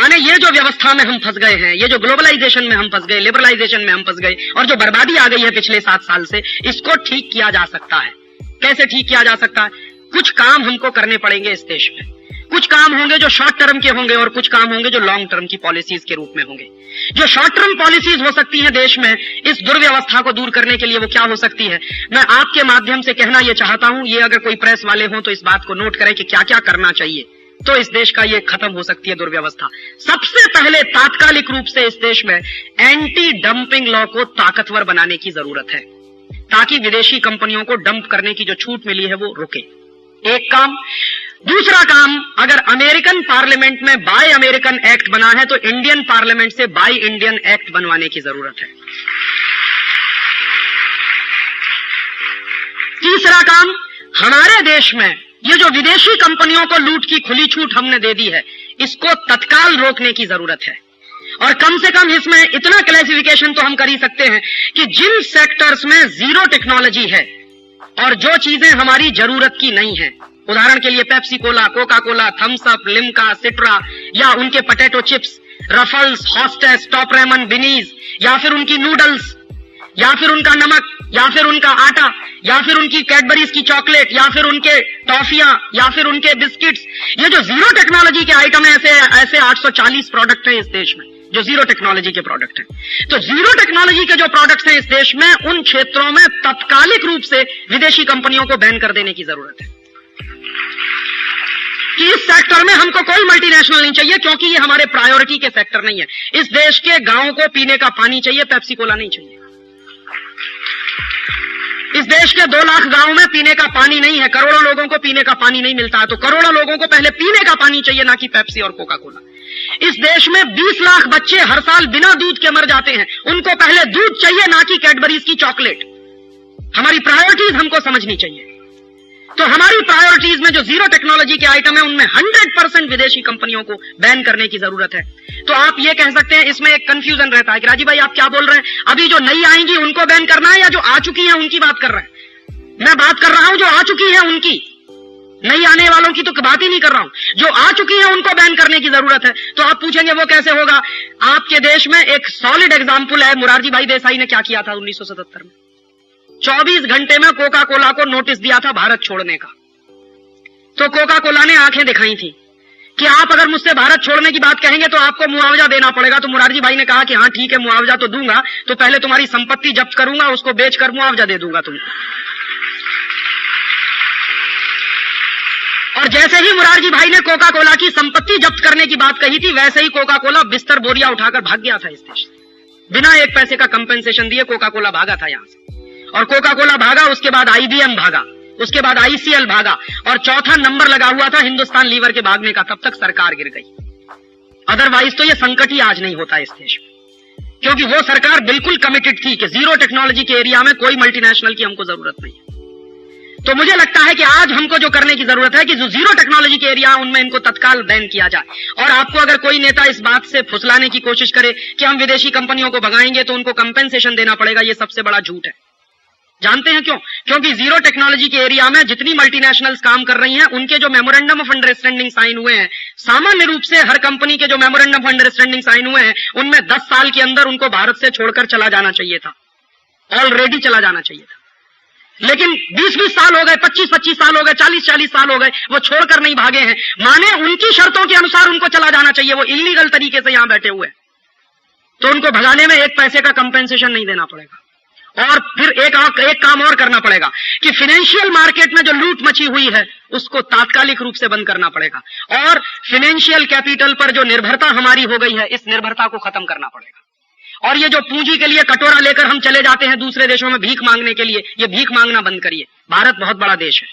माने ये जो व्यवस्था में हम फंस गए हैं, ये जो ग्लोबलाइजेशन में हम फंस गए, लिबरलाइजेशन में हम फंस गए, और जो बर्बादी आ गई है पिछले 7 साल से, इसको ठीक किया जा सकता है। कैसे ठीक किया जा सकता है? कुछ काम हमको करने पड़ेंगे इस देश में। कुछ काम होंगे जो शॉर्ट टर्म के होंगे और कुछ काम होंगे जो लॉन्ग टर्म की पॉलिसीज के रूप में होंगे। जो शॉर्ट टर्म पॉलिसीज हो सकती है देश में इस दुर्व्यवस्था को दूर करने के लिए, वो क्या हो सकती है? मैं आपके माध्यम से कहना यह चाहता हूं, ये अगर कोई प्रेस वाले हों तो इस बात को नोट करें कि क्या क्या करना चाहिए, तो इस देश का ये खत्म हो सकती है दुर्व्यवस्था। सबसे पहले तात्कालिक रूप से इस देश में एंटी डंपिंग लॉ को ताकतवर बनाने की जरूरत है, ताकि विदेशी कंपनियों को डंप करने की जो छूट मिली है वो रुके। एक काम। दूसरा काम, अगर अमेरिकन पार्लियामेंट में बाय अमेरिकन एक्ट बना है तो इंडियन पार्लियामेंट से बाय इंडियन एक्ट बनवाने की जरूरत है। तीसरा काम, हमारे देश में ये जो विदेशी कंपनियों को लूट की खुली छूट हमने दे दी है, इसको तत्काल रोकने की जरूरत है। और कम से कम इसमें इतना क्लासिफिकेशन तो हम कर ही सकते हैं कि जिन सेक्टर्स में जीरो टेक्नोलॉजी है और जो चीजें हमारी जरूरत की नहीं है, उदाहरण के लिए Pepsi Cola, Coca Cola, Thums Up, Limca, Citra, या उनके potato chips, Ruffles, Hostess, Top Ramen, बिनीज, या फिर उनकी नूडल्स, या फिर उनका नमक, या फिर उनका आटा, या फिर उनकी कैडबरीज की चॉकलेट, या फिर उनके टॉफियां, या फिर उनके बिस्किट्स, ये जो जीरो टेक्नोलॉजी के आइटम है, ऐसे 840 प्रोडक्ट हैं इस देश में जो जीरो टेक्नोलॉजी के प्रोडक्ट हैं। तो जीरो टेक्नोलॉजी के जो प्रोडक्ट्स हैं इस देश में, उन क्षेत्रों में तत्कालिक रूप से विदेशी कंपनियों को बैन कर देने की जरूरत है कि इस सेक्टर में हमको कोई मल्टीनेशनल नहीं चाहिए, क्योंकि ये हमारे प्रायोरिटी के सेक्टर नहीं है। इस देश के गांवों को पीने का पानी चाहिए, पेप्सी कोला नहीं चाहिए। इस देश के 2 लाख गांवों में पीने का पानी नहीं है, करोड़ों लोगों को पीने का पानी नहीं मिलता है, तो करोड़ों लोगों को पहले पीने का पानी चाहिए, ना कि पेप्सी और कोका कोला। इस देश में 20 लाख बच्चे हर साल बिना दूध के मर जाते हैं, उनको पहले दूध चाहिए, ना कि कैडबरीज की चॉकलेट। हमारी प्रायोरिटीज हमको समझनी चाहिए। तो हमारी प्रायोरिटीज में जो जीरो टेक्नोलॉजी के आइटम है, उनमें 100% विदेशी कंपनियों को बैन करने की जरूरत है। तो आप ये कह सकते हैं, इसमें एक कंफ्यूजन रहता है कि राजीव भाई आप क्या बोल रहे हैं, अभी जो नई आएंगी उनको बैन करना है या जो आ चुकी है उनकी बात कर रहे हैं? मैं बात कर रहा हूं जो आ चुकी है उनकी, नई आने वालों की तो बात ही नहीं कर रहा हूं। जो आ चुकी है उनको बैन करने की जरूरत है। तो आप पूछेंगे वो कैसे होगा? आपके देश में एक सॉलिड एग्जाम्पल है, मुरारजी भाई देसाई ने क्या किया था 1977 में। 24 घंटे में कोका कोला को नोटिस दिया था भारत छोड़ने का। तो कोका कोला ने आंखें दिखाई थी कि आप अगर मुझसे भारत छोड़ने की बात कहेंगे तो आपको मुआवजा देना पड़ेगा। तो मुरारजी भाई ने कहा कि हाँ ठीक है, मुआवजा तो दूंगा, तो पहले तुम्हारी संपत्ति जब्त करूंगा, उसको बेचकर मुआवजा दे दूंगा तुमको। और जैसे ही मुरारजी भाई ने कोका कोला की संपत्ति जब्त करने की बात कही थी, वैसे ही कोका कोला बिस्तर बोरिया उठाकर भाग गया था इस देश से। बिना एक पैसे का कंपेंसेशन दिए कोका कोला भागा था यहां से। और कोका कोला भागा, उसके बाद IBM भागा, उसके बाद ICL भागा, और चौथा नंबर लगा हुआ था हिंदुस्तान लीवर के भागने का। तब तक सरकार गिर गई। अदरवाइज तो ये संकट ही आज नहीं होता इस देश में, क्योंकि वो सरकार बिल्कुल कमिटेड थी कि जीरो टेक्नोलॉजी के एरिया में कोई मल्टीनेशनल की हमको जरूरत नहीं है। तो मुझे लगता है कि आज हमको जो करने की जरूरत है कि जो जीरो टेक्नोलॉजी के एरिया है उनमें इनको तत्काल बैन किया जाए। और आपको अगर कोई नेता इस बात से फुसलाने की कोशिश करे कि हम विदेशी कंपनियों को भगाएंगे तो उनको कंपेंसेशन देना पड़ेगा, ये सबसे बड़ा झूठ है। जानते हैं क्यों? क्योंकि जीरो टेक्नोलॉजी के एरिया में जितनी मल्टीनेशनल्स काम कर रही हैं, उनके जो मेमोरेंडम ऑफ अंडरस्टैंडिंग साइन हुए हैं, सामान्य रूप से हर कंपनी के जो मेमोरेंडम ऑफ अंडरस्टैंडिंग साइन हुए हैं, उनमें 10 साल के अंदर उनको भारत से छोड़कर चला जाना चाहिए था, ऑलरेडी चला जाना चाहिए था। लेकिन 20-20 साल हो गए, 25-25 साल हो गए, 40-40 साल हो गए, वो छोड़कर नहीं भागे हैं। माने उनकी शर्तों के अनुसार उनको चला जाना चाहिए, वो इलीगल तरीके से यहां बैठे हुए हैं, तो उनको भगाने में एक पैसे का कंपेंसेशन नहीं देना पड़ेगा। और फिर एक काम और करना पड़ेगा कि फाइनेंशियल मार्केट में जो लूट मची हुई है उसको तात्कालिक रूप से बंद करना पड़ेगा, और फाइनेंशियल कैपिटल पर जो निर्भरता हमारी हो गई है, इस निर्भरता को खत्म करना पड़ेगा। और ये जो पूंजी के लिए कटोरा लेकर हम चले जाते हैं दूसरे देशों में भीख मांगने के लिए, ये भीख मांगना बंद करिए। भारत बहुत बड़ा देश है।